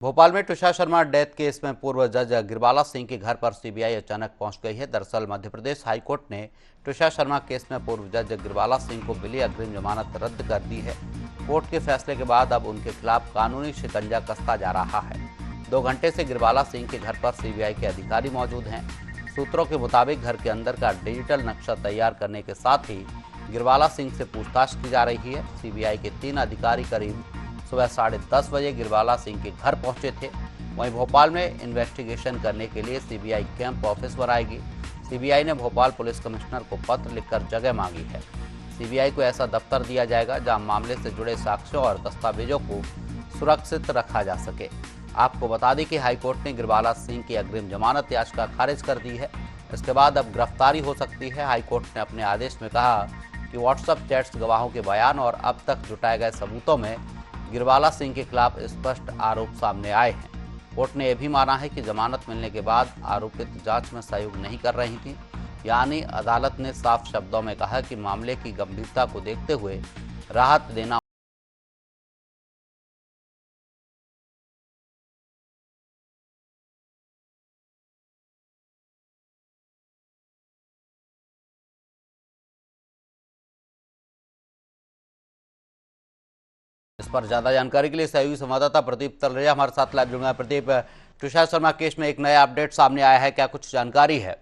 भोपाल में Tushar Sharma death case में पूर्व जज गिरबाला सिंह के घर पर सीबीआई अचानक पहुंच गई है। दरअसल मध्य प्रदेश हाईकोर्ट ने तुषार शर्मा केस में पूर्व जज गिरबाला सिंह को मिली अग्रिम जमानत रद्द कर दी है। कोर्ट के फैसले के बाद अब उनके खिलाफ कानूनी शिकंजा कसता जा रहा है। 2 घंटे से गिरबाला सिंह के घर पर सीबीआई के अधिकारी मौजूद हैं। सूत्रों के मुताबिक घर के अंदर का डिजिटल नक्शा तैयार करने के साथ ही गिरबाला सिंह से पूछताछ की जा रही है। सीबीआई के 3 अधिकारी करीब सुबह 10:30 बजे गिरबाला सिंह के घर पहुंचे थे। वहीं भोपाल में इन्वेस्टिगेशन करने के लिए सीबीआई कैंप ऑफिस पर आएगी। सीबीआई ने भोपाल पुलिस कमिश्नर को पत्र लिखकर जगह मांगी है। सीबीआई को ऐसा दफ्तर दिया जाएगा जहां मामले से जुड़े साक्ष्यों और दस्तावेजों को सुरक्षित रखा जा सके। आपको बता दें कि हाईकोर्ट ने गिरबाला सिंह की अग्रिम जमानत याचिका खारिज कर दी है। इसके बाद अब गिरफ्तारी हो सकती है। हाईकोर्ट ने अपने आदेश में कहा कि व्हाट्सएप चैट्स, गवाहों के बयान और अब तक जुटाए गए सबूतों में गिरबाला सिंह के खिलाफ स्पष्ट आरोप सामने आए हैं। कोर्ट ने यह भी माना है कि जमानत मिलने के बाद आरोपित जांच में सहयोग नहीं कर रही थी। यानी अदालत ने साफ शब्दों में कहा कि मामले की गंभीरता को देखते हुए राहत देना इस पर ज्यादा जानकारी के लिए सहयोगी संवाददाता प्रदीप तलरेजा हमारे साथ लाइव जुड़ गए हैं। प्रदीप, तुषार शर्मा केस में एक नया अपडेट सामने आया है, क्या कुछ जानकारी है?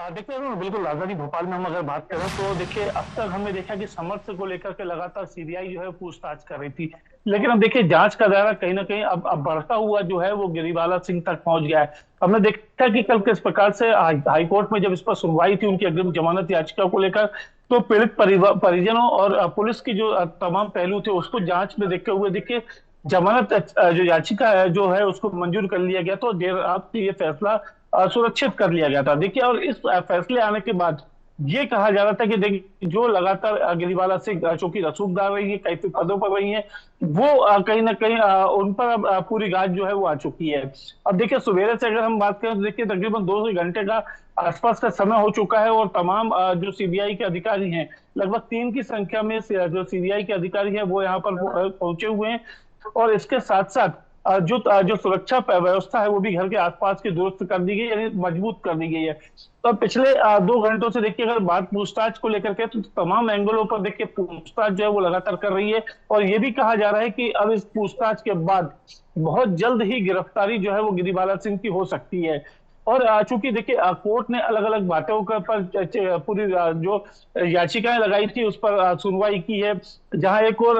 देखिए बिल्कुल राजधानी भोपाल में हम अगर बात करें तो देखिए अब तक हमने देखा कि समर्थ को लेकर के लगातार सीबीआई जो है पूछताछ कर रही थी। लेकिन अब देखिए जांच का दायरा कहीं ना कहीं अब बढ़ता हुआ जो है वो गिरिबाला सिंह तक पहुंच गया है। हमने देखा कि कल किस प्रकार से हाईकोर्ट में जब इस पर सुनवाई थी उनकी अग्रिम जमानत याचिका को लेकर, तो पीड़ित परिजनों और पुलिस की जो तमाम पहलू थे उसको जांच में देखते हुए देखिए जमानत जो याचिका है जो है उसको मंजूर कर लिया गया। तो देर रात ये फैसला सुरक्षित कर लिया गया था। देखिए और इस फैसले आने के बाद ये कहा जा रहा था कि देखिए जो लगातार गिरिबाला से चूंकि रसूखदार रही है, कई पदों पर रही है, वो कहीं ना कहीं उन पर अब पूरी गाज जो है वो आ चुकी है। अब देखिए सवेरे से अगर हम बात करें तो देखिए तकरीबन 2 घंटे का आसपास का समय हो चुका है और तमाम जो सीबीआई के अधिकारी हैं, लगभग 3 की संख्या में जो सीबीआई के अधिकारी हैं वो यहाँ पर पहुंचे हुए हैं। और इसके साथ साथ जो सुरक्षा व्यवस्था है वो भी घर के आसपास की दुरुस्त कर दी गई, यानी मजबूत कर दी गई है। तो पिछले 2 घंटों से देखिए अगर बात पूछताछ को लेकर के तो तमाम एंगलों पर देखिए पूछताछ जो है वो लगातार कर रही है। और ये भी कहा जा रहा है कि अब इस पूछताछ के बाद बहुत जल्द ही गिरफ्तारी जो है वो गिरिबाला सिंह की हो सकती है। और चूंकि देखिए कोर्ट ने अलग अलग बातों के पर पूरी जो याचिकाएं लगाई थी उस पर सुनवाई की है। जहां एक और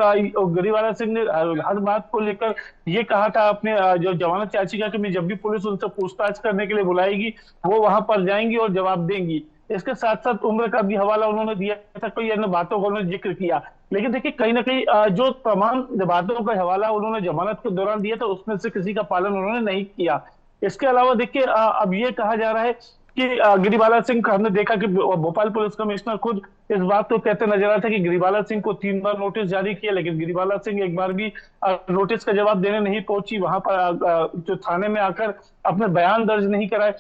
गिरिवाला सिंह ने हर बात को लेकर ये कहा था अपने जो जमानत याचिका की, जब भी पुलिस उनसे पूछताछ करने के लिए बुलाएगी वो वहां पर जाएंगी और जवाब देंगी। इसके साथ साथ उम्र का भी हवाला उन्होंने दिया था, कई अन्य बातों का उन्होंने जिक्र किया। लेकिन देखिए कहीं ना कहीं जो तमाम बातों का हवाला उन्होंने जमानत के दौरान दिया था उसमें से किसी का पालन उन्होंने नहीं किया। इसके अलावा देखिए अब ये कहा जा रहा है कि गिरिबाला सिंह का हमने देखा कि भोपाल पुलिस कमिश्नर खुद इस बात को कहते नजर आया था कि गिरिबाला सिंह को 3 बार नोटिस जारी किया, लेकिन गिरिबाला सिंह एक बार भी नोटिस का जवाब देने नहीं पहुंची, वहां पर जो थाने में आकर अपने बयान दर्ज नहीं कराए।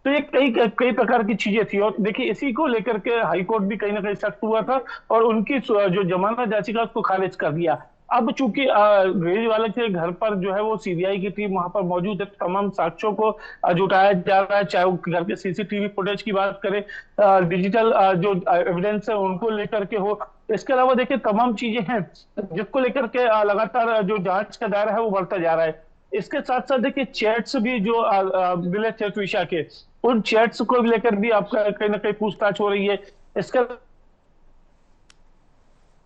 तो ये कई कई प्रकार की चीजें थी। और देखिए इसी को लेकर के हाईकोर्ट भी कहीं ना कहीं सख्त हुआ था और उनकी जो जमानत याचिका उसको खारिज कर दिया। अब चूंकि केजरीवाल के घर पर जो है वो सीबीआई की टीम वहां पर मौजूद है, तमाम साक्ष्यों को जुटाया जा रहा है, चाहे वो घर के सीसीटीवी फुटेज की बात करें, डिजिटल जो एविडेंस है उनको लेकर के हो। इसके अलावा देखिए तमाम चीजें हैं जिसको लेकर के लगातार जो जांच का दायरा है वो बढ़ता जा रहा है। इसके साथ साथ देखिए चैट्स भी जो मिले थे ट्विशा के, उन चैट्स को लेकर भी आपका कहीं ना कहीं पूछताछ हो रही है। इसका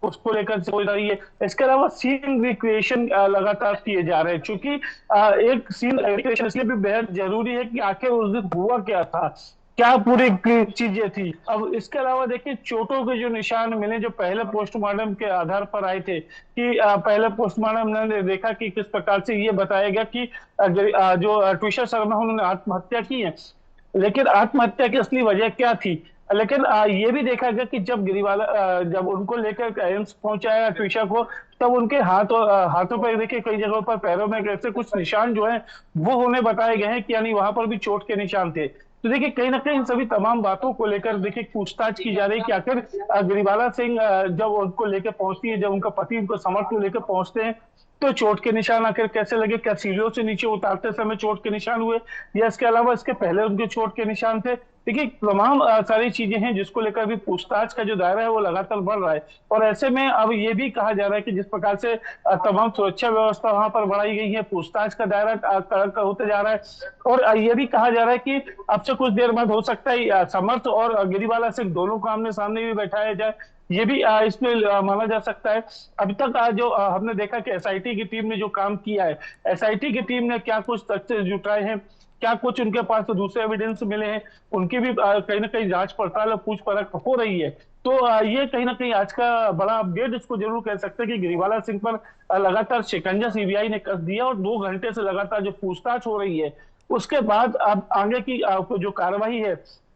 उसको लेकर हो रही है। इसके अलावा सीन रिक्रिएशन लगातार किए जा रहे हैं, क्योंकि एक सीन रिक्रिएशन इसलिए भी बेहद जरूरी है कि आखिर उस दिन हुआ क्या था, क्या पूरी चीजें थी। अब इसके अलावा देखिए चोटों के जो निशान मिले जो पहले पोस्टमार्टम के आधार पर आए थे, कि पहले पोस्टमार्टम ने देखा कि किस प्रकार से ये बताया गया कि जो ट्विशा शर्मा उन्होंने आत्महत्या की है, लेकिन आत्महत्या की असली वजह क्या थी। लेकिन ये भी देखा गया कि जब गिरिवाला जब उनको लेकर एम्स पहुंचाया ट्विशा को, तब उनके हाथों पर देखिए कई जगहों पर पैरों में ऐसे कुछ निशान जो है वो होने बताए गए हैं कि यानी वहां पर भी चोट के निशान थे। तो देखिए कहीं ना कहीं इन सभी तमाम बातों को लेकर देखिए पूछताछ की जा रही है कि आखिर गिरिबाला सिंह जब उनको लेकर पहुंचती है, जब उनका पति उनको समर्थ को लेकर पहुंचते हैं, तो चोट के निशान आखिर कैसे लगे, क्या सीढ़ियों से नीचे उतारते समय चोट के निशान हुए, या इसके अलावा इसके पहले उनके चोट के निशान थे। देखिए तमाम सारी चीजें हैं जिसको लेकर भी पूछताछ का जो दायरा है वो लगातार बढ़ रहा है। और ऐसे में अब ये भी कहा जा रहा है कि जिस प्रकार से तमाम सुरक्षा व्यवस्था वहां पर बढ़ाई गई है, पूछताछ का दायरा कड़क होते जा रहा है। और ये भी कहा जा रहा है कि अब से कुछ देर बाद हो सकता है समर्थ और गिरिबाला सिंह दोनों को आमने सामने भी बैठाया जाए, ये भी इसमें माना जा सकता है। अभी तक जो हमने देखा कि एसआईटी की टीम ने जो काम किया है, एसआईटी की टीम ने क्या कुछ तथ्य जुटाए हैं, क्या कुछ उनके पास तो दूसरे एविडेंस मिले हैं, उनकी भी कहीं ना कहीं जांच पड़ताल और पूछ परख हो रही है। तो ये कहीं ना कहीं आज का बड़ा अपडेट इसको जरूर कह सकते हैं कि गिरिबाला सिंह पर लगातार शिकंजा सीबीआई ने कस दिया, और 2 घंटे से लगातार जो पूछताछ हो रही है उसके बाद अब आगे की जो कार्रवाई है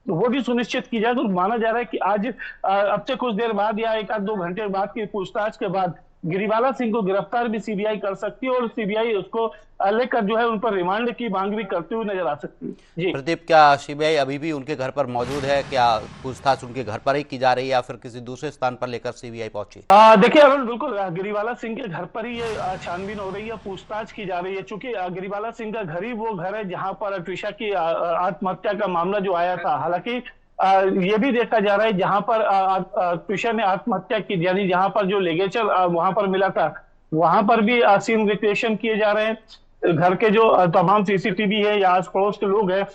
वो भी सुनिश्चित की जाए। तो माना जा रहा है कि आज अब से कुछ देर बाद या 1-2 घंटे बाद की पूछताछ के बाद गिरिबाला सिंह को गिरफ्तार भी सीबीआई कर सकती है, और सीबीआई उसको लेकर जो है उन पर रिमांड की मांग भी करते हुए नजर आ सकती है। जी प्रदीप, क्या सीबीआई अभी भी उनके घर पर मौजूद है? क्या पूछताछ उनके घर पर ही की जा रही है या फिर किसी दूसरे स्थान पर लेकर सीबीआई पहुंची? देखिए अरुण, बिल्कुल गिरिबाला सिंह के घर पर ही ये छानबीन हो रही है, पूछताछ की जा रही है। चूंकि गिरिबाला सिंह का घर ही वो घर है जहां पर ट्रिशा की आत्महत्या का मामला जो आया था। हालांकि ये भी देखा जा रहा है जहां पर ट्रिशा ने आत्महत्या की, यानी जहां पर जो लिगेचर वहां पर मिला था, वहां पर भी सीन रिक्रिएशन किए जा रहे हैं। घर के जो तमाम सीसीटीवी है या आस पड़ोस के लोग हैं,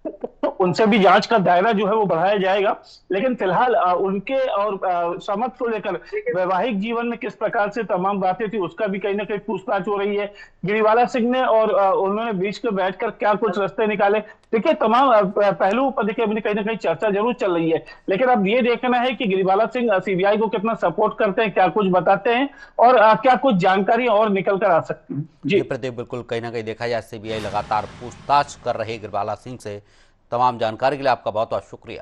तो उनसे भी जांच का दायरा जो है वो बढ़ाया जाएगा। लेकिन फिलहाल उनके और समर्थ को लेकर वैवाहिक जीवन में किस प्रकार से तमाम बातें थी उसका भी कहीं ना कहीं पूछताछ हो रही है। गिरिबाला सिंह ने और उन्होंने बीच में बैठकर क्या कुछ रास्ते निकाले, देखिए तमाम पहलू पर देखिए अभी कहीं ना कहीं चर्चा जरूर चल रही है। लेकिन अब ये देखना है कि गिरिबाला सिंह सीबीआई को कितना सपोर्ट करते हैं, क्या कुछ बताते हैं, और क्या कुछ जानकारी और निकल कर आ सकती है। जी प्रदीप, बिल्कुल कहीं ना कहीं देखा जाए सीबीआई लगातार पूछताछ कर रही गिरिबाला सिंह से। तमाम जानकारी के लिए आपका बहुत बहुत शुक्रिया।